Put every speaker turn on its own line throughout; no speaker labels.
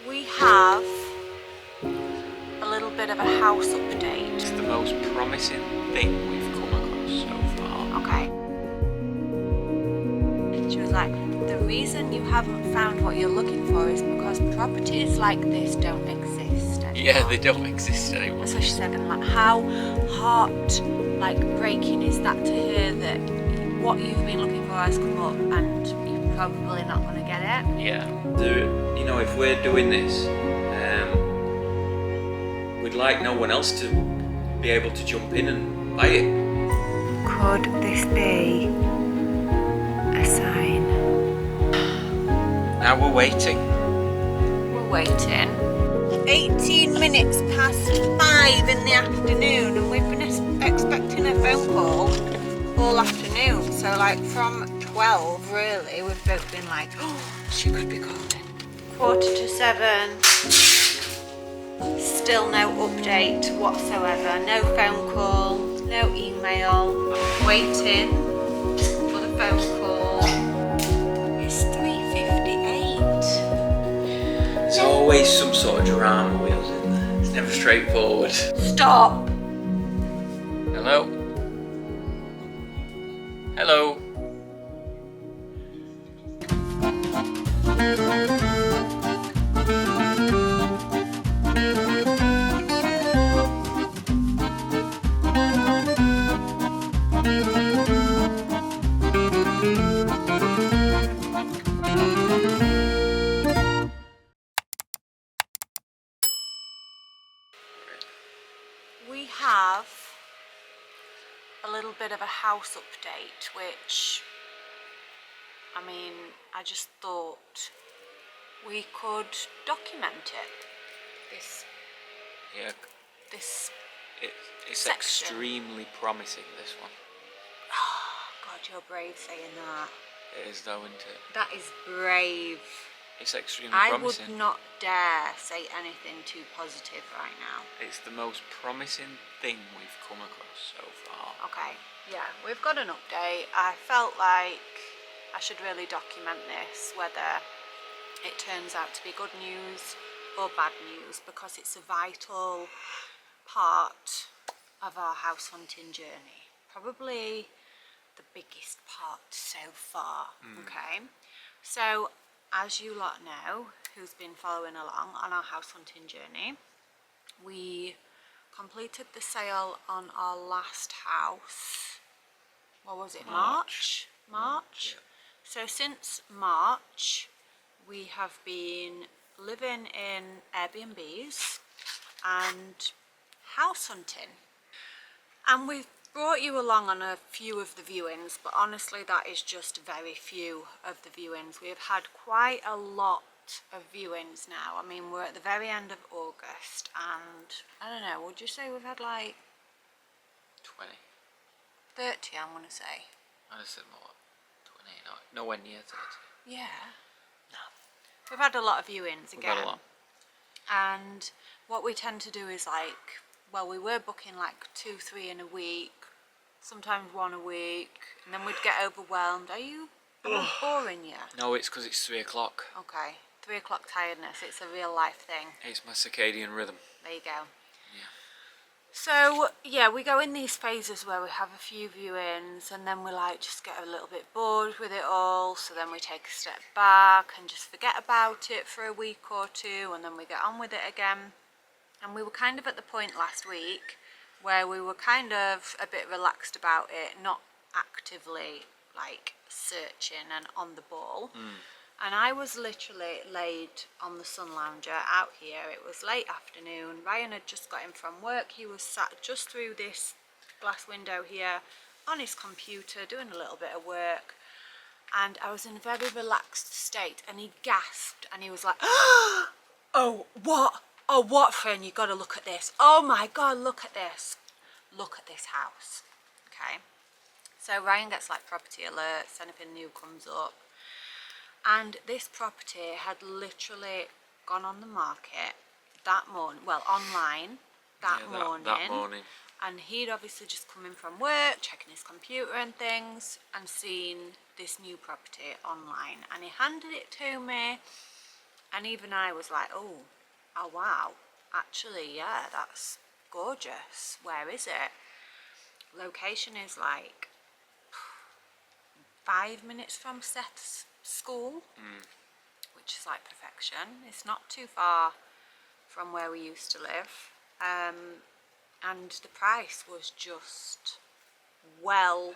We have a little bit of a house update.
It's the most promising thing we've come across so far.
Okay. She was like, the reason you haven't found what you're looking for is because properties like this don't exist anymore.
Yeah, they don't exist anymore.
That's what she said, and like, how heart breaking is that to her that what you've been looking for has come up and you're probably not going to get it.
Yeah. If we're doing this, we'd like no one else to be able to jump in and buy it.
Could this be a sign?
Now we're waiting.
We're waiting. 18 minutes past 5 in the afternoon, and we've been expecting a phone call all afternoon. So from 12 really, we've both been like, oh, she could be calling. 6:45. Still no update whatsoever. No phone call, no email. Waiting for the phone call. It's 3:58.
There's always some sort of drama wheels in there. It's never straightforward.
Stop.
Hello? Hello?
We have a little bit of a house update, which, I just thought we could document it.
Yeah,
This
it's
section.
extremely promising, this one.
Oh, God, you're brave saying that.
It is though, isn't it?
That is brave.
It's extremely
I
promising.
would not dare say anything too positive right now.
It's the most promising thing we've come across so far.
Okay, yeah, we've got an update. I felt like I should really document this, whether it turns out to be good news or bad news, because it's a vital part of our house hunting journey. Probably the biggest part so far. Okay, so as you lot know, who's been following along on our house hunting journey, we completed the sale on our last house. What was it? March?
Yeah.
So since March, we have been living in Airbnbs and house hunting. And we've brought you along on a few of the viewings, but honestly that is just very few of the viewings. We have had quite a lot of viewings now. We're at the very end of August, and I don't know, would you say we've had
20.
30, I'm gonna say.
I said more. 20, nowhere near 30.
Yeah. No. We've had a lot of viewings again.
We've had a lot.
And what we tend to do is we were booking 2, 3 in a week, sometimes 1 a week, and then we'd get overwhelmed. Am I boring you?
No, it's because it's 3 o'clock.
Okay, 3 o'clock tiredness, it's a real life thing.
It's my circadian rhythm.
There you go.
Yeah.
So, yeah, we go in these phases where we have a few viewings and then we just get a little bit bored with it all, so then we take a step back and just forget about it for a week or two, and then we get on with it again. And we were kind of at the point last week where we were kind of a bit relaxed about it, not actively searching and on the ball. And I was literally laid on the sun lounger out here. It was late afternoon. Ryan had just got in from work. He was sat just through this glass window here on his computer doing a little bit of work. And I was in a very relaxed state, and he gasped and he was like, oh, what? Oh, what, Fern? You gotta look at this. Oh my God, look at this. Look at this house. Okay. So Ryan gets property alerts, anything new comes up. And this property had literally gone on the market that morning, online that morning. And he'd obviously just come in from work, checking his computer and things, and seen this new property online. And he handed it to me, And even I was like, oh wow, actually, yeah, that's gorgeous. Where is it? Location is like 5 minutes from Seth's school, which is like perfection. It's not too far from where we used to live. And the price was just well,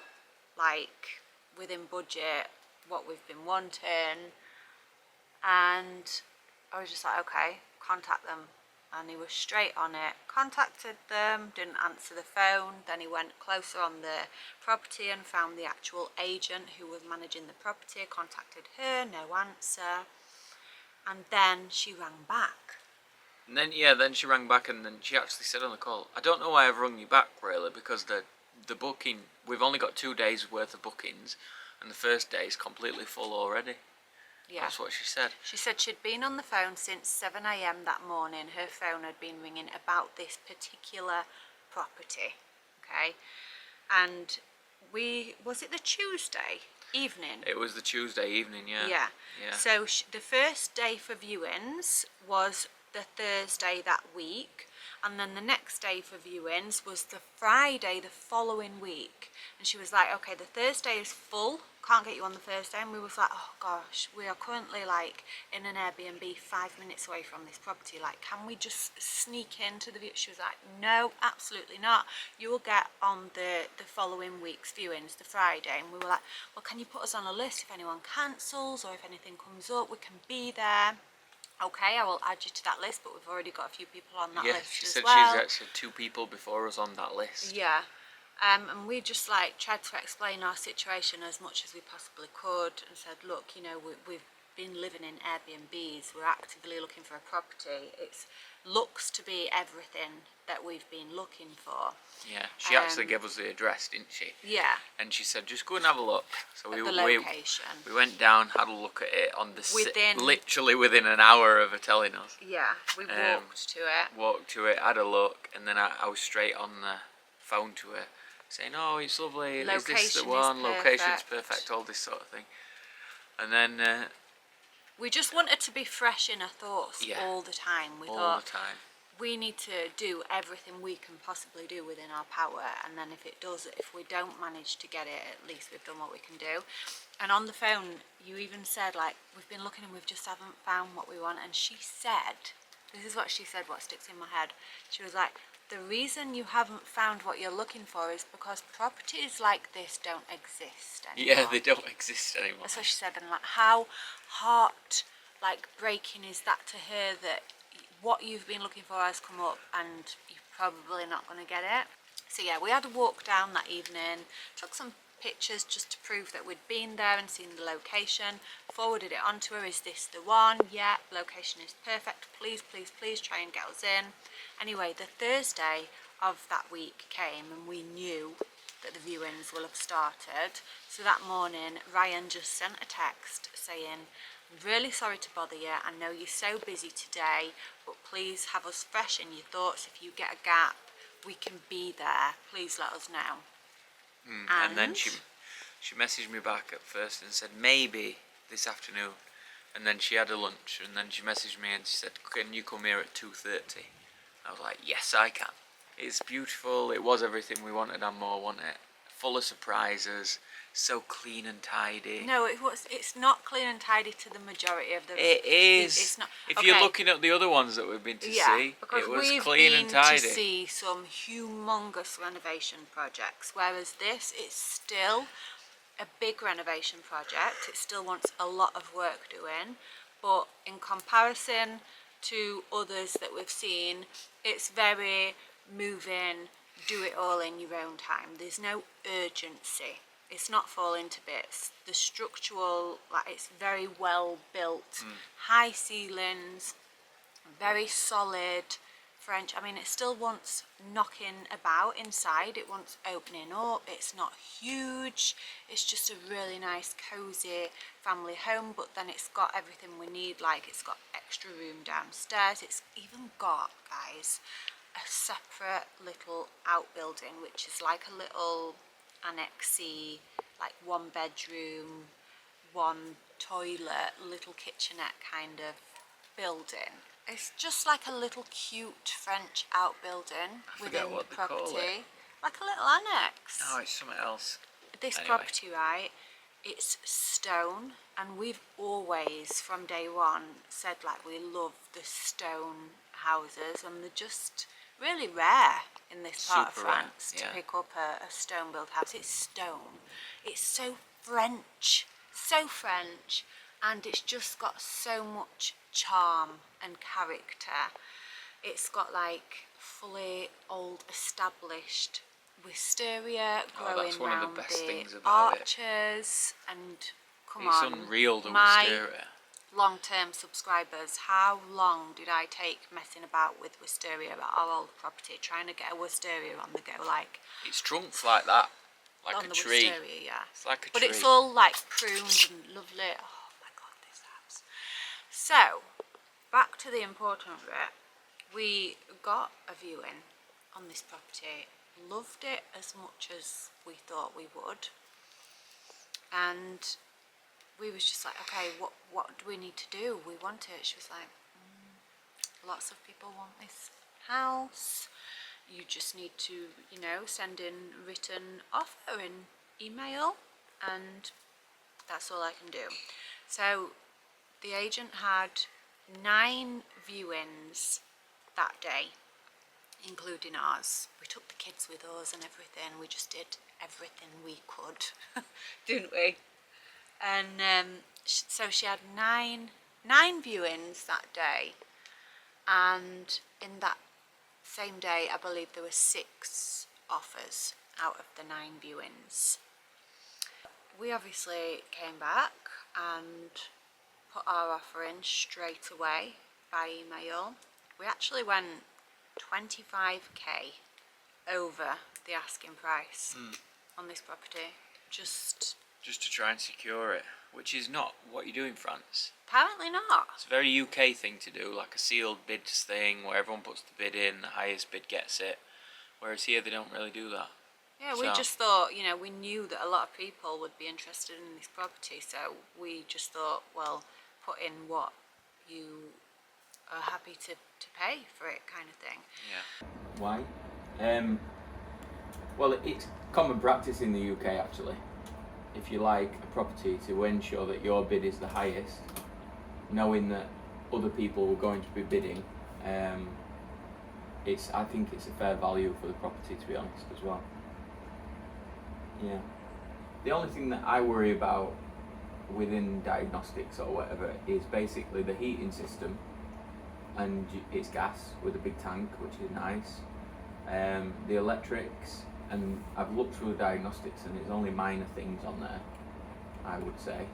like, within budget, what we've been wanting. And I was just like, okay, contact them. And he was straight on it. Contacted them, didn't answer the phone. Then he went closer on the property and found the actual agent who was managing the property. Contacted her, no answer. And then she rang back.
And then she rang back, and then she actually said on the call, I don't know why I've rung you back, really, because the booking, we've only got 2 days worth of bookings, and the first day is completely full already.
Yeah.
That's what she said.
She said she'd been on the phone since 7 a.m. that morning. Her phone had been ringing about this particular property, okay? And was it the Tuesday evening?
It was the Tuesday evening, yeah.
Yeah. So the first day for viewings was the Thursday that week, and then the next day for viewings was the Friday the following week. And she was like, okay, the Thursday is full, can't get you on the Thursday. And we was like, oh gosh, we are currently like in an Airbnb 5 minutes away from this property, like can we just sneak into the view? She was like, no, absolutely not, you will get on the following week's viewings, the Friday. And we were like, well, can you put us on a list if anyone cancels or if anything comes up, we can be there. Okay, I will add you to that list, but we've already got a few people on that list
she
as
said
well.
she's actually 2 people before us on that list.
Yeah. And we just like tried to explain our situation as much as we possibly could and said, look, you know, we've been living in Airbnbs, we're actively looking for a property. It looks to be everything that we've been looking for.
Yeah, she actually gave us the address, didn't she?
Yeah.
And she said, just go and have a look. So
the location.
We went down, had a look at it on the literally within an hour of her telling us.
Yeah, we walked to it.
Walked to it, had a look, and then I was straight on the phone to her, saying, oh, it's lovely, is this the one? Location's perfect, all this sort of thing. And then
we just wanted to be fresh in our thoughts all the time. We thought, we need to do everything we can possibly do within our power, and then if we don't manage to get it, at least we've done what we can do. And on the phone, you even said, like, we've been looking and we've just haven't found what we want. And she said, this is what she said, what sticks in my head. She was like, the reason you haven't found what you're looking for is because properties like this don't exist anymore.
Yeah, they don't exist anymore.
That's what she said. And like, how heart like breaking is that to her, that what you've been looking for has come up and you're probably not going to get it. So yeah, we had a walk down that evening, took some pictures just to prove that we'd been there and seen the location, forwarded it on to her. Is this the one? Yeah, location is perfect, please try and get us in. Anyway, the Thursday of that week came and we knew that the viewings will have started. So that morning Ryan just sent a text saying, I'm really sorry to bother you, I know you're so busy today, but please have us fresh in your thoughts. If you get a gap, we can be there, please let us know.
And then she messaged me back at first and said maybe this afternoon, and then she had a lunch, and then she messaged me and she said, can you come here at 2:30? I was like, yes I can. It's beautiful, it was everything we wanted and more, wasn't it? Full of surprises, so clean and tidy.
No, it's not clean and tidy to the majority of the...
It is.
It's not.
If you're looking at the other ones that we've been to see, it was clean and tidy.
We've been to see some humongous renovation projects, whereas this is still a big renovation project. It still wants a lot of work doing, but in comparison to others that we've seen, it's very move in, do it all in your own time. There's no urgency. It's not falling to bits. The structural, like, it's very well built, high ceilings, very solid French. I mean, it still wants knocking about inside. It wants opening up. It's not huge. It's just a really nice, cozy family home, but then it's got everything we need. Like, it's got extra room downstairs. It's even got, guys, a separate little outbuilding, which is like a little annexy, like 1 bedroom, 1 toilet, little kitchenette kind of outbuilding. It's just like a little cute French outbuilding
forget
within
what
the
they call
property.
it.
Like a little annex.
Oh, it's something else.
This
Anyway.
property, right, it's stone, and we've always from day one said like we love the stone houses, and they're just really rare in this part of
Super rare,
France to
yeah.
pick up a stone built house. It's stone. It's so French, and it's just got so much charm and character. It's got like fully old established wisteria growing
that's one of the
round
best
the
things about it.
arches, and come
It's
on,
unreal, the
my
wisteria.
long-term subscribers, how long did I take messing about with wisteria at our old property, trying to get a wisteria on the go, like
It's trunks like that, like
on
a
the
tree.
wisteria, yeah.
It's like a
But
tree.
it's all like pruned and lovely. Oh my god, this house. So, back to the important bit. We got a viewing on this property, loved it as much as we thought we would, and we was just like, okay, what do we need to do? We want it. She was like, lots of people want this house. You just need to, you know, send in written offer in email, and that's all I can do. So the agent had 9 viewings that day, including ours. We took the kids with us and everything. We just did everything we could, didn't we? And so she had nine viewings that day, and in that same day I believe there were 6 offers out of the 9 viewings. We obviously came back and put our offer in straight away by email. We actually went 25k over the asking price on this property, just
to try and secure it, which is not what you do in France.
apparently not.
It's a very UK thing to do, like a sealed bids thing where everyone puts the bid in, the highest bid gets it. Whereas here they don't really do that.
Yeah, we just thought, you know, we knew that a lot of people would be interested in this property, so we just thought, well, put in what you are happy to pay for it, kind of thing.
Yeah.
Why? Well, it's common practice in the UK actually. If you like a property, to ensure that your bid is the highest, knowing that other people are going to be bidding, I think it's a fair value for the property, to be honest, as well. Yeah. The only thing that I worry about within diagnostics or whatever is basically the heating system, and it's gas with a big tank, which is nice. The electrics, and I've looked through the diagnostics and there's only minor things on there, I would say.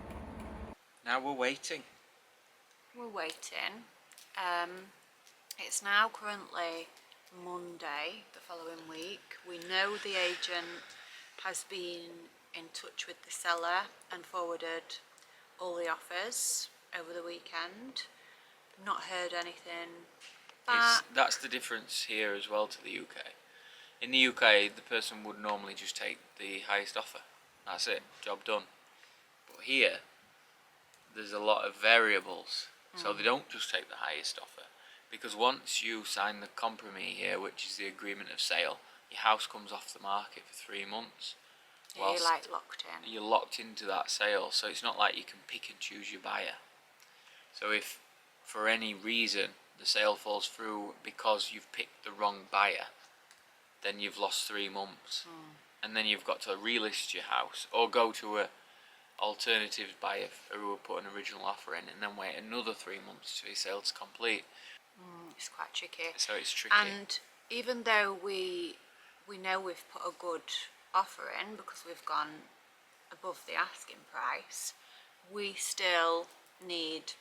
Now we're waiting.
We're waiting. It's now currently Monday the following week. We know the agent has been in touch with the seller and forwarded all the offers over the weekend. Not heard anything back.
That's the difference here as well to the UK. In the UK, the person would normally just take the highest offer. That's it, job done. But here, there's a lot of variables. So they don't just take the highest offer. Because once you sign the compromise here, which is the agreement of sale, your house comes off the market for 3 months.
Yeah, you're like locked in.
You're locked into that sale, so it's not like you can pick and choose your buyer. So if for any reason the sale falls through because you've picked the wrong buyer, then you've lost 3 months. And then you've got to relist your house or go to a alternative buyer who will put an original offer in, and then wait another 3 months for your sale to complete.
It's quite tricky.
So it's tricky.
And even though we know we've put a good offer in because we've gone above the asking price, we still need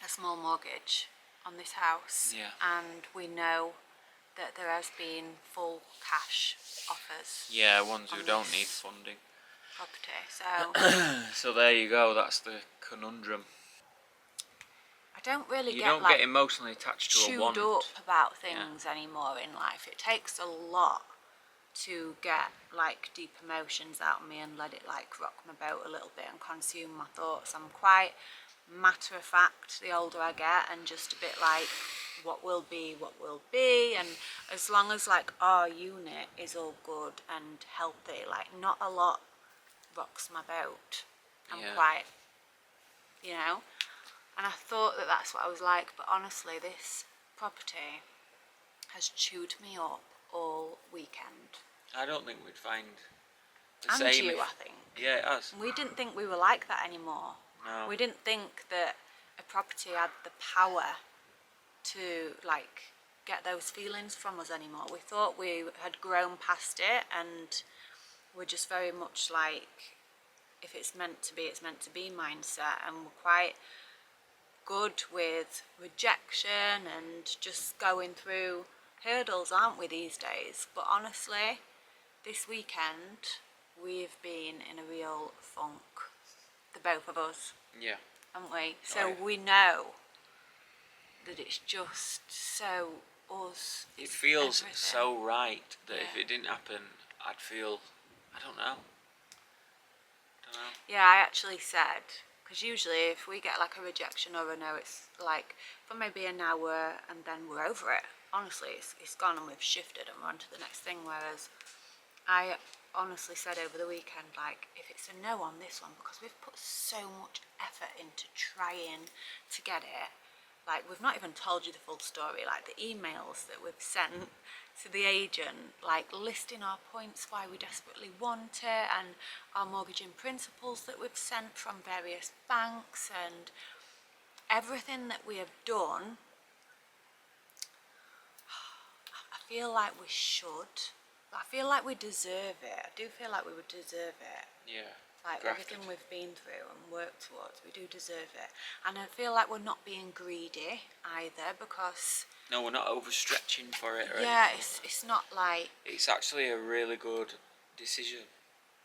a small mortgage on this house.
Yeah.
And we know that there has been full cash offers.
Yeah, ones who
on
don't
this
need funding.
property. So
So there you go, that's the conundrum.
I don't really
You
get
don't
like
get emotionally attached to a
chewed
want.
up about things anymore in life. It takes a lot to get like deep emotions out of me and let it like rock my boat a little bit and consume my thoughts. I'm quite matter of fact the older I get, and just a bit like what will be, and as long as like our unit is all good and healthy, like not a lot rocks my boat. I'm quite, you know, and I thought that that's what I was like, but honestly this property has chewed me up all weekend.
I don't think we'd find the
And
same.
you, I think.
Yeah, it has.
We didn't think we were like that anymore.
No.
We didn't think that a property had the power to like get those feelings from us anymore. We thought we had grown past it, and we're just very much like, if it's meant to be, it's meant to be mindset, and we're quite good with rejection and just going through hurdles, aren't we, these days? But honestly, this weekend we've been in a real funk, the both of us,
Yeah.
haven't we? So
yeah.
we know that it's just so us.
It feels
everything.
so right that if
Yeah.
it didn't happen, I'd feel, I don't know.
Yeah, I actually said, because usually if we get like a rejection or a no, it's like for maybe an hour and then we're over it. Honestly, it's gone and we've shifted and we're on to the next thing. Whereas I honestly said over the weekend, like, if it's a no on this one, because we've put so much effort into trying to get it, like, we've not even told you the full story, like the emails that we've sent to the agent, like listing our points why we desperately want it, and our mortgage in principles that we've sent from various banks, and everything that we have done. I feel like we should. I feel like we deserve it. I do feel like we would deserve it.
Yeah.
Like
grafted.
everything we've been through and worked towards, we do deserve it. And I feel like we're not being greedy either, because
No, we're not overstretching for it or
yeah,
anything.
it's not like,
It's actually a really good decision.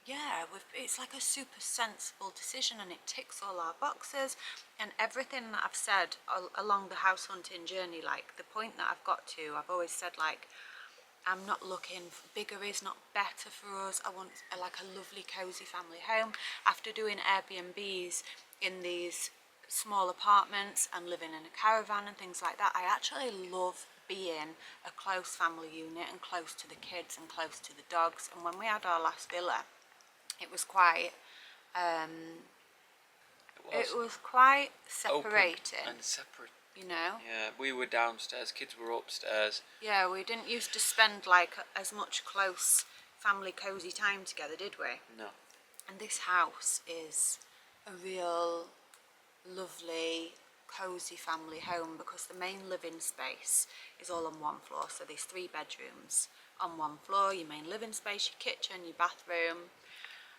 yeah, it's like a super sensible decision, and it ticks all our boxes. And everything that I've said along the house hunting journey, like the point that I've got to, I've always said, like, I'm not looking for, bigger is not better for us. I want like a lovely cozy family home. After doing Airbnbs in these small apartments and living in a caravan and things like that, I actually love being a close family unit and close to the kids and close to the dogs. And when we had our last villa, it was quite it was quite separating.
Open and separate.
You know?
Yeah, we were downstairs, kids were upstairs.
Yeah, we didn't used to spend like as much close family cozy time together, did we?
No.
And this house is a real lovely cozy family home, because the main living space is all on one floor. So there's 3 bedrooms on one floor, your main living space, your kitchen, your bathroom,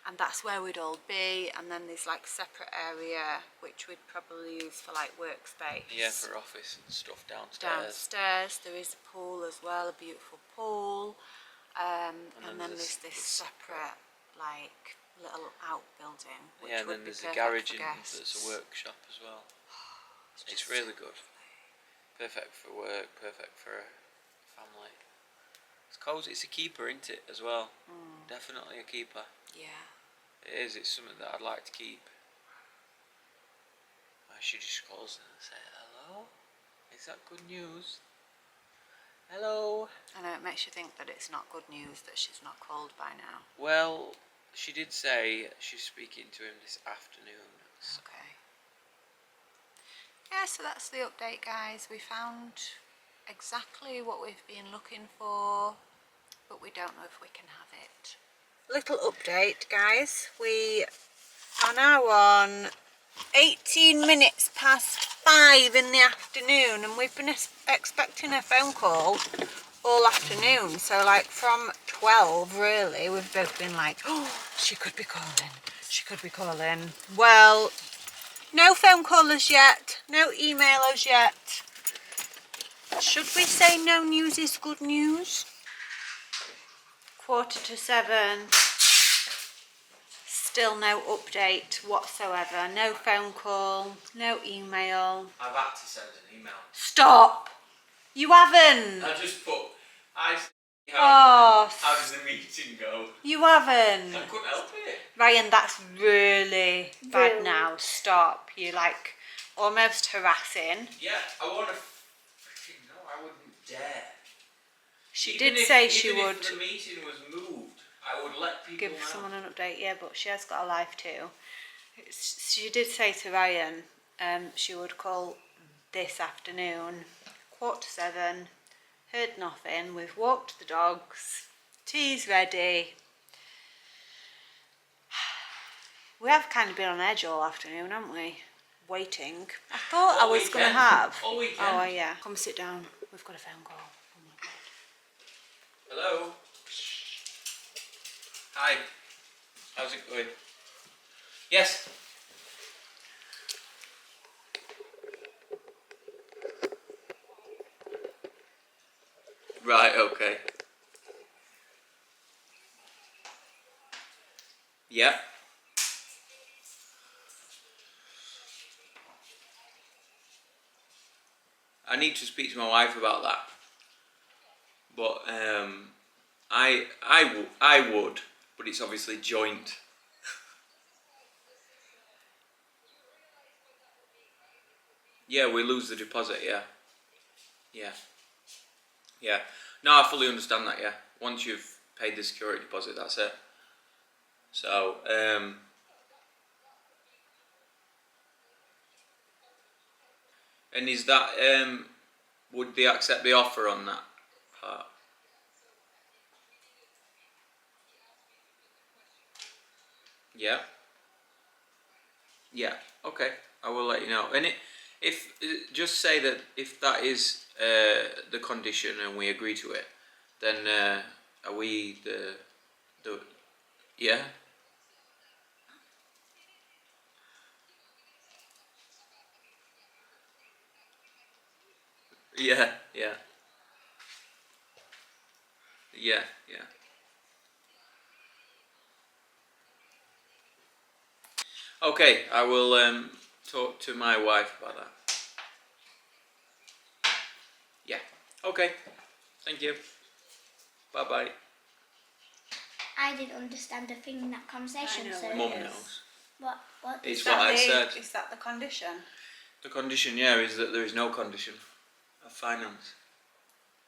and that's where we'd all be. And then there's like separate area which we'd probably use for like workspace.
Yeah, for office and stuff downstairs.
Downstairs there is a pool as well, a beautiful pool, and then there's this separate like little outbuilding, which
yeah, and
would
then
be
there's a
perfect
garage
for
in
guests.
that's a workshop as well.
It's
It's
just
really good. Perfect for work, perfect for a family. It's cozy, it's a keeper, isn't it, as well? Definitely a keeper.
Yeah.
It is, it's something that I'd like to keep. She just calls and say, hello? Is that good news? Hello?
I know, it makes you think that it's not good news that she's not called by now.
Well, she did say she's speaking to him this afternoon. So.
Okay. Yeah, so that's the update, guys. We found exactly what we've been looking for, but we don't know if we can have it. Little update, guys. We are now on 18 minutes past 5 in the afternoon, and we've been expecting a phone call all afternoon. So like from 12 really, we've both been like, oh, she could be calling, she could be calling. Well, no phone callers yet, no emailers yet. Should we say no news is good news? 7:15. Still no update whatsoever. No phone call, no email.
I've had to send an email.
Stop! You haven't!
I just put,
Oh,
how did the meeting go?
you haven't.
I couldn't help it.
Ryan, that's really bad now. Stop. You're like almost harassing.
Yeah, I want to freaking no, I wouldn't dare.
She
Even
did
if-
say she
even
would
if the meeting was moved, I would let people
give
know.
someone an update, yeah, but she has got a life too. She did say to Ryan she would call this afternoon, 7:15, heard nothing, we've walked the dogs, tea's ready. We have kind of been on edge all afternoon, haven't we? Waiting. I thought I
All
was going to
weekend.
have.
All weekend.
Oh, yeah. Come sit down. We've got a phone call. Oh my God.
Hello. Hi. How's it going? Yes. Right, okay. Yeah. I need to speak to my wife about that. But I would, but it's obviously joint. Yeah, we lose the deposit, yeah. Yeah. Yeah. No, I fully understand that, yeah. Once you've paid the security deposit, that's it. So, and is that, would they accept the offer on that part? Yeah. Yeah. Okay. I will let you know. And if just say that if that is the condition and we agree to it, then are we the yeah? Yeah. Yeah. Yeah. Yeah. Okay. I will talk to my wife about that. Yeah. Okay. Thank you. Bye bye.
I didn't understand a thing in that conversation.
I know
So
what
Mum
it is.
knows.
what?
It's
Is
what
that
I said.
Is that the condition?
The condition, yeah, is that there is no condition of finance.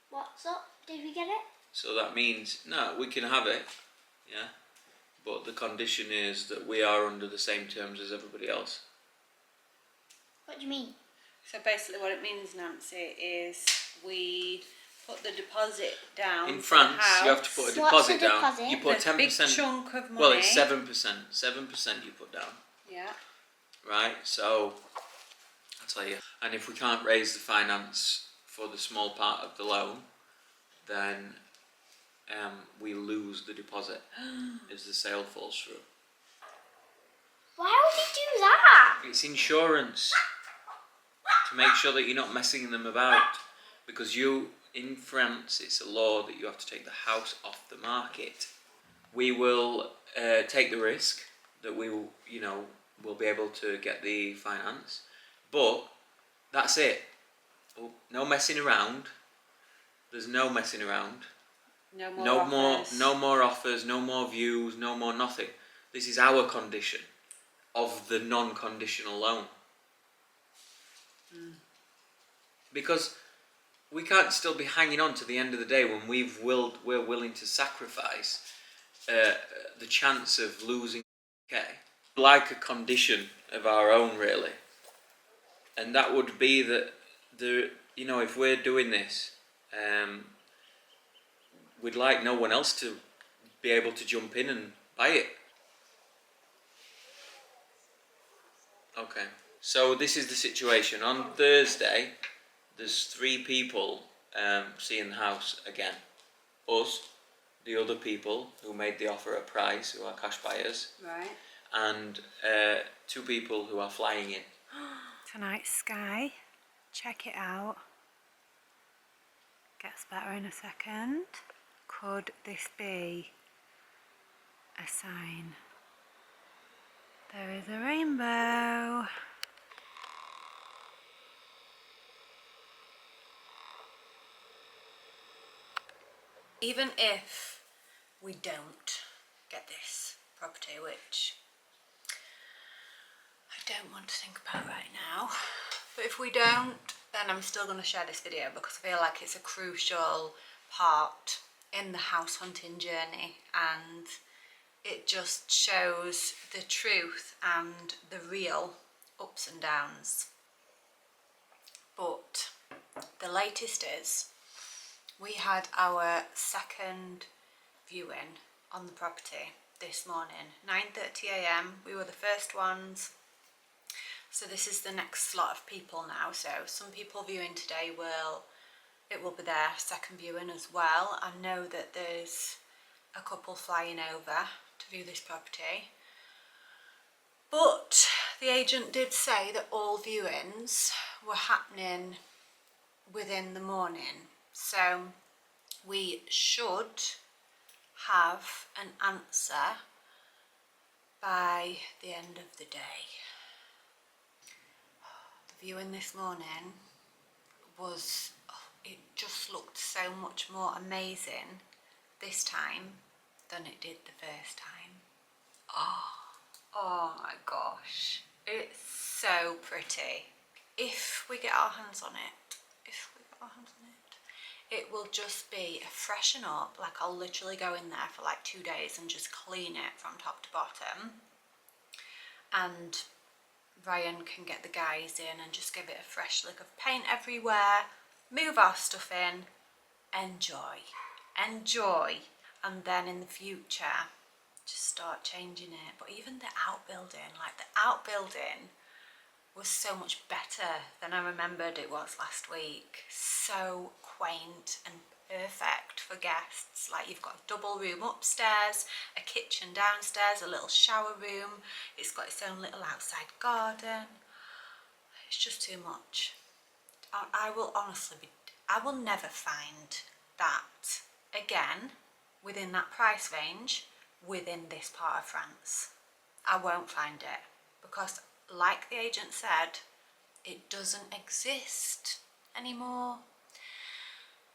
What's up? Did we get it?
So that means, no, we can have it, yeah, but the condition is that we are under the same terms as everybody else.
What do you mean?
So basically what it means, Nancy, is we put the deposit down.
In
for the
France, you have to
house.
put a
What's
deposit
the
down.
deposit?
You put
There's a big
10%.
chunk of money.
Well, it's 7%. 7% you put down,
Yeah.
right? So, I'll tell you. And if we can't raise the finance for the small part of the loan, then we lose the deposit as the sale falls through.
Why would he do that?
It's insurance to make sure that you're not messing them about, because in France it's a law that you have to take the house off the market. We will take the risk that we will, will be able to get the finance, but that's it. No messing around. There's no messing around.
No more
No
offers.
more, no more offers, no more views, no more nothing. This is our condition of the non-conditional loan. Because we can't still be hanging on to the end of the day when we're willing to sacrifice the chance of losing. Okay, like a condition of our own, really, and that would be that if we're doing this, we'd like no one else to be able to jump in and buy it. Okay, so this is the situation. On Thursday, there's 3 people seeing the house again. Us, the other people who made the offer at price, who are cash buyers,
Right.
and 2 people who are flying in.
Tonight's sky. Check it out. Gets better in a second. Could this be a sign? There is a rainbow. Even if we don't get this property, which I don't want to think about right now. But if we don't, then I'm still going to share this video because I feel like it's a crucial part in the house hunting journey, and it just shows the truth and the real ups and downs. But the latest is we had our second viewing on the property this morning, 9:30 a.m. We were the first ones. So this is the next slot of people now. So some people viewing today will be their second viewing as well. I know that there's a couple flying over to view this property. But the agent did say that all viewings were happening within the morning. So we should have an answer by the end of the day. The viewing this morning was, it just looked so much more amazing this time than it did the first time. Oh my gosh, it's so pretty. If we get our hands on it, it will just be a freshen up. Like, I'll literally go in there for like 2 days and just clean it from top to bottom, and Ryan can get the guys in and just give it a fresh lick of paint everywhere, move our stuff in, enjoy, and then in the future just start changing it. But even the outbuilding, like the outbuilding was so much better than I remembered it was last week. So quaint and perfect for guests. Like, you've got a double room upstairs, a kitchen downstairs, a little shower room. It's got its own little outside garden. It's just too much. I will never find that again within that price range within this part of France. I won't find it because, like the agent said, it doesn't exist anymore.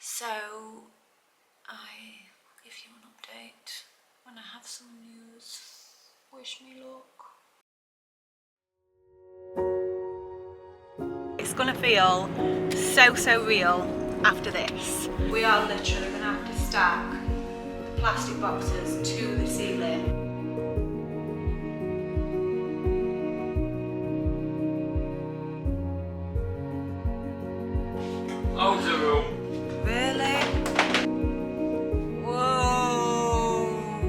So I will give you an update when I have some news. Wish me luck. It's gonna feel so real after this. We are literally gonna have to stack the plastic boxes to the ceiling.
Outer room.
Really? Whoa!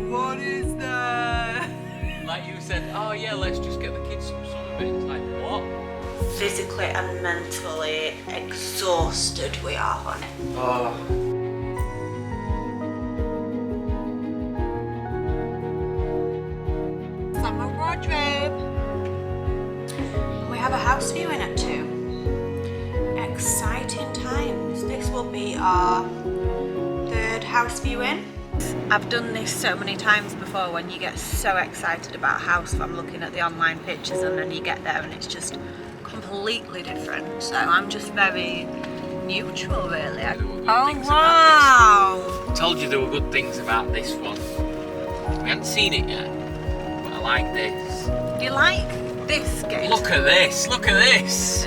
What is that?
Like you said, oh yeah, let's just get the kids some of it. It's like, what?
Physically and mentally exhausted we are, honey.
Oh.
Summer wardrobe. We have a house viewing at 2. Exciting times. This will be our 3rd house viewing. I've done this so many times before, when you get so excited about a house from looking at the online pictures and then you get there and it's just completely different. So I'm just very neutral, really. Oh wow!
I told you there were good things about this one. We haven't seen it yet, but I like this.
Do you like this game?
Look at this, look at this!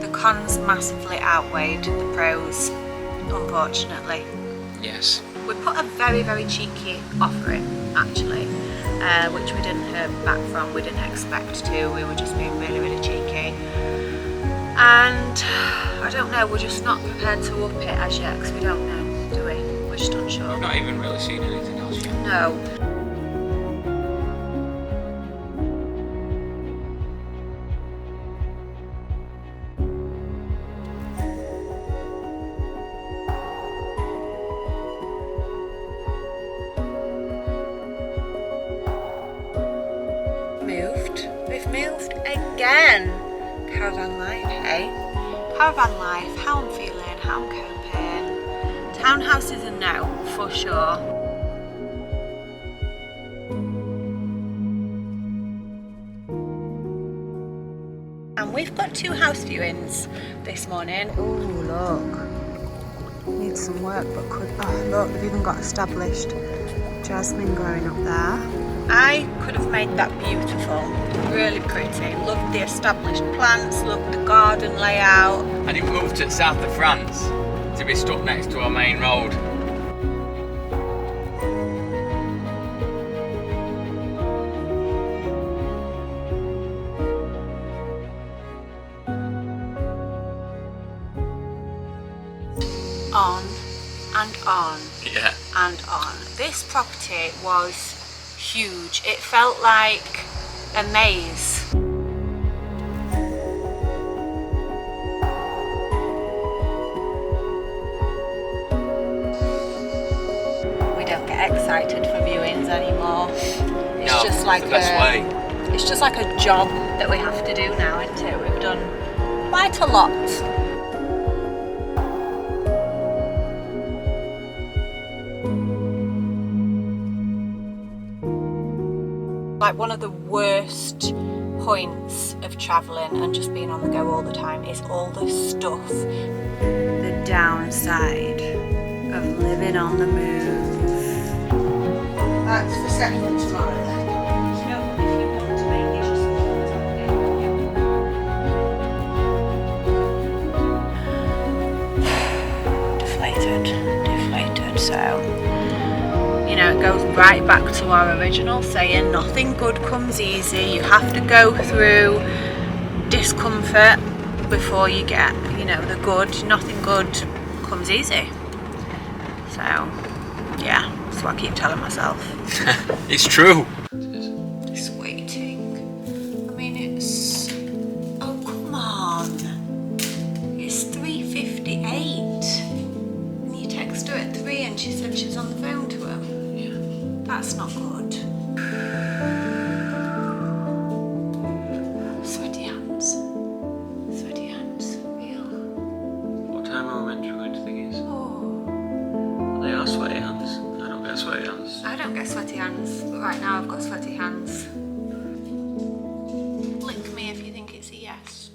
The cons massively outweighed the pros, unfortunately.
Yes.
We put a very cheeky offer in, actually, which we didn't hear back from. We didn't expect to. We were just being really cheeky. And I don't know, we're just not prepared to up it as yet, because we don't know, do we? We're just unsure.
I've not even really seen anything else yet.
No. We've moved again. Caravan life, hey? Caravan life, how I'm feeling, how I'm coping. Townhouse is a no, for sure. And we've got 2 house viewings this morning. Oh, look. some work, but could, oh look, they've even got established jasmine growing up there. I could have made that beautiful, really pretty. Loved the established plants, loved the garden layout.
And it moved to the south of France to be stuck next to our main road.
On and on.
Yeah.
And on. This property was huge. It felt like a maze. We don't get excited for viewings anymore. It's
No,
just like
the best way.
It's just like a job that we have to do now, isn't it? We've done quite a lot. Like one of the worst points of travelling and just being on the go all the time is all the stuff. The downside of living on the move. That's the second tomorrow then. You know, if you want to make these deflated, so you know, it goes right back to our original saying, nothing good comes easy. You have to go through discomfort before you get, you know, the good. Nothing good comes easy. So, yeah, that's what I keep telling myself.
It's true.
It's waiting. I mean, it's... Oh, come on. It's 3:58. And you text her at 3 and she said she's on the phone to him. That's not good. Sweaty hands. Sweaty hands. Feel.
What time are we meant to be going to thingies?
Oh.
They are sweaty hands. I don't get sweaty hands.
I don't get sweaty hands, but right now I've got sweaty hands. Lick me if you think it's a yes.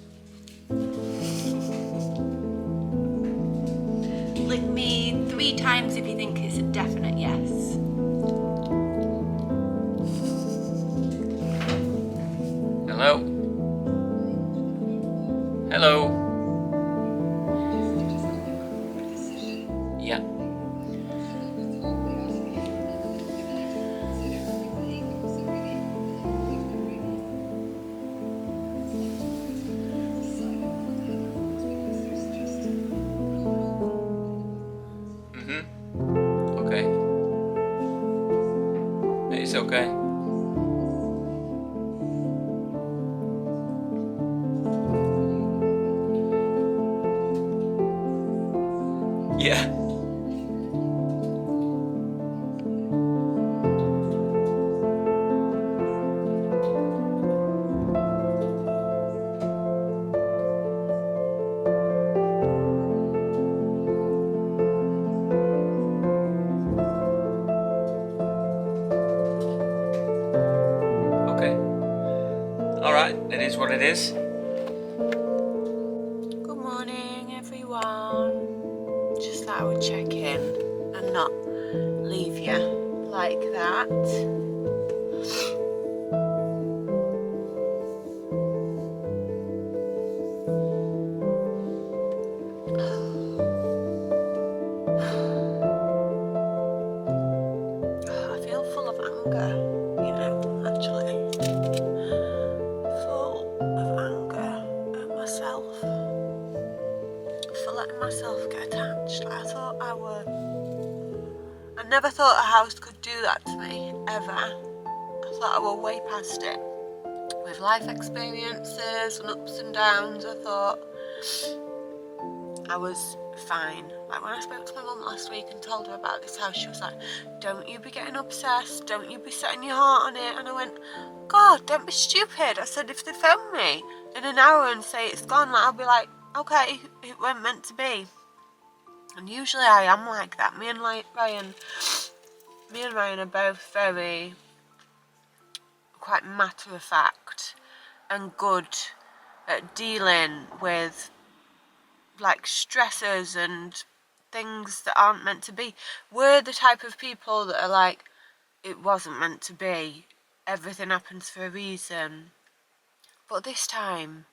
Lick me 3 times if you think it's a definite yes.
Hello? Hello? Yeah. Okay. It's okay. Yeah. Okay. Alright, it is what it is.
Good morning, everyone. Just thought I would check in and not leave you like that. I feel full of anger, you know, actually. Full of anger at myself for letting myself get attached. Like, I never thought a house could do that to me, ever. I thought I were way past it. With life experiences and ups and downs, I thought I was fine. Like when I spoke to my mum last week and told her about this house, she was like, don't you be getting obsessed, don't you be setting your heart on it. And I went, God, don't be stupid. I said, if they phone me in an hour and say it's gone, like, I'll be like, okay, it weren't meant to be. And usually I am like that. Me and Ryan are both very quite matter of fact and good at dealing with like stressors and things that aren't meant to be. We're the type of people that are like, it wasn't meant to be. Everything happens for a reason. But this time,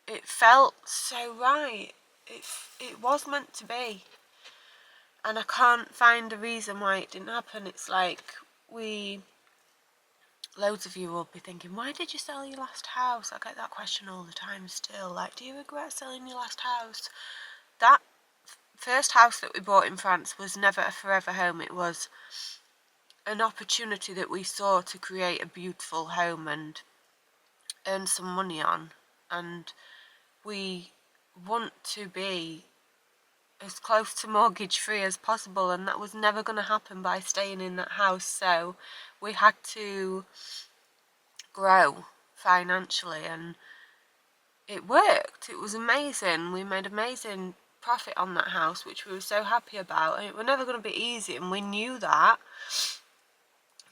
it felt so right. It was meant to be. And I can't find a reason why it didn't happen. It's like loads of you will be thinking, why did you sell your last house? I get that question all the time still. Like, do you regret selling your last house? That first house that we bought in France was never a forever home. It was an opportunity that we saw to create a beautiful home and earn some money on. And we want to be as close to mortgage free as possible, and that was never going to happen by staying in that house. So we had to grow financially, and it worked. It was amazing. We made amazing profit on that house, which we were so happy about, and it was never going to be easy, and we knew that.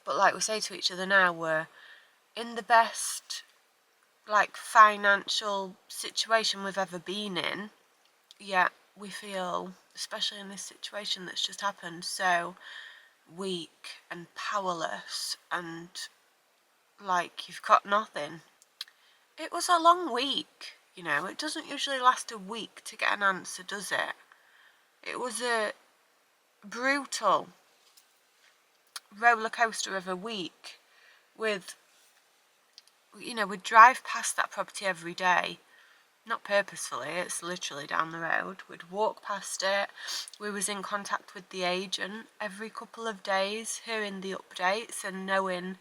But like we say to each other now, we're in the best like financial situation we've ever been in, yet we feel, especially in this situation that's just happened, so weak and powerless and like you've got nothing. It was a long week, you know. It doesn't usually last a week to get an answer, does it? It was a brutal roller coaster of a week with, you know, we'd drive past that property every day. Not purposefully, it's literally down the road. We'd walk past it. We was in contact with the agent every couple of days, hearing the updates and knowing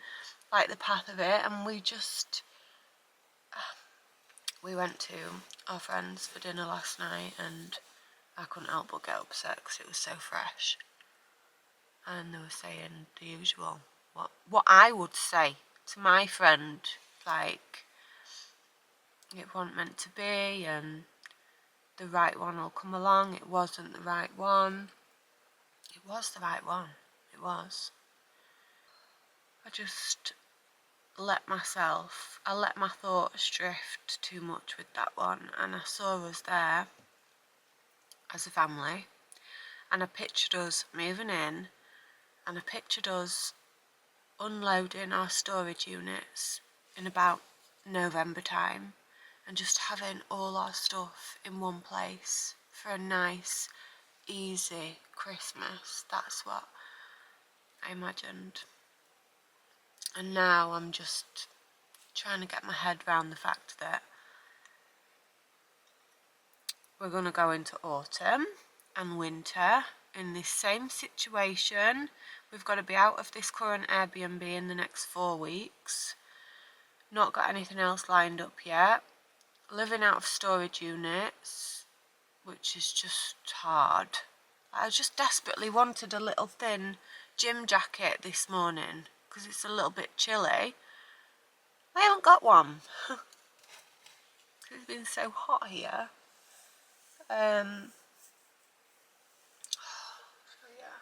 like the path of it. And we went to our friends for dinner last night, and I couldn't help but get upset because it was so fresh. And they were saying the usual, what I would say to my friend, like, it wasn't meant to be, and the right one will come along. It wasn't the right one. It was the right one. It was. I just let my thoughts drift too much with that one, and I saw us there as a family, and I pictured us moving in, and I pictured us unloading our storage units in about November time, and just having all our stuff in one place for a nice, easy Christmas. That's what I imagined. And now I'm just trying to get my head around the fact that we're going to go into autumn and winter in this same situation. We've got to be out of this current Airbnb in the next 4 weeks. Not got anything else lined up yet. Living out of storage units, which is just hard. I just desperately wanted a little thin gym jacket this morning because it's a little bit chilly. I haven't got one. It's been so hot here. So yeah.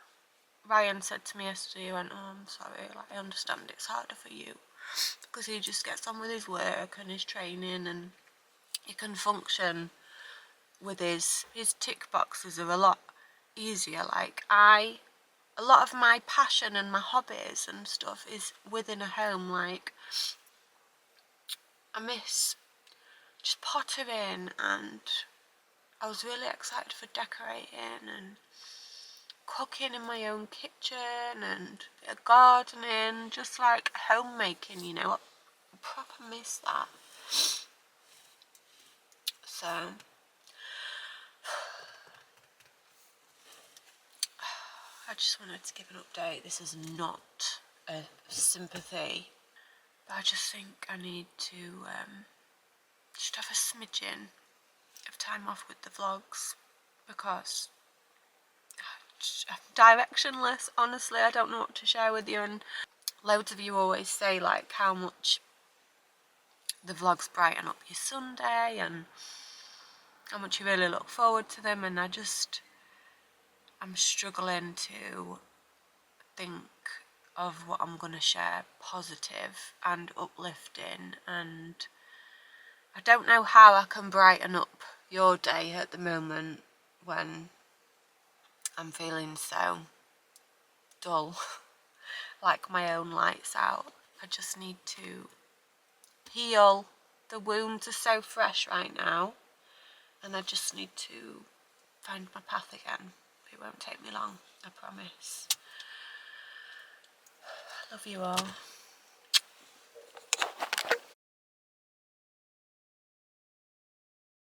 Ryan said to me yesterday, he went, oh, I'm sorry, like, I understand it's harder for you because he just gets on with his work and his training, and he can function with his tick boxes are a lot easier. Like, a lot of my passion and my hobbies and stuff is within a home. Like, I miss just pottering, and I was really excited for decorating and cooking in my own kitchen and a bit of gardening, just like homemaking, you know. I proper miss that. So I just wanted to give an update. This is not a sympathy, but I just think I need to just have a smidgen of time off with the vlogs because I'm directionless. Honestly, I don't know what to share with you, and loads of you always say like how much the vlogs brighten up your Sunday and how much you really look forward to them, and I'm struggling to think of what I'm going to share positive and uplifting, and I don't know how I can brighten up your day at the moment when I'm feeling so dull, like my own lights out. I just need to heal. The wounds are so fresh right now, and I just need to find my path again. It won't take me long, I promise. Love you all.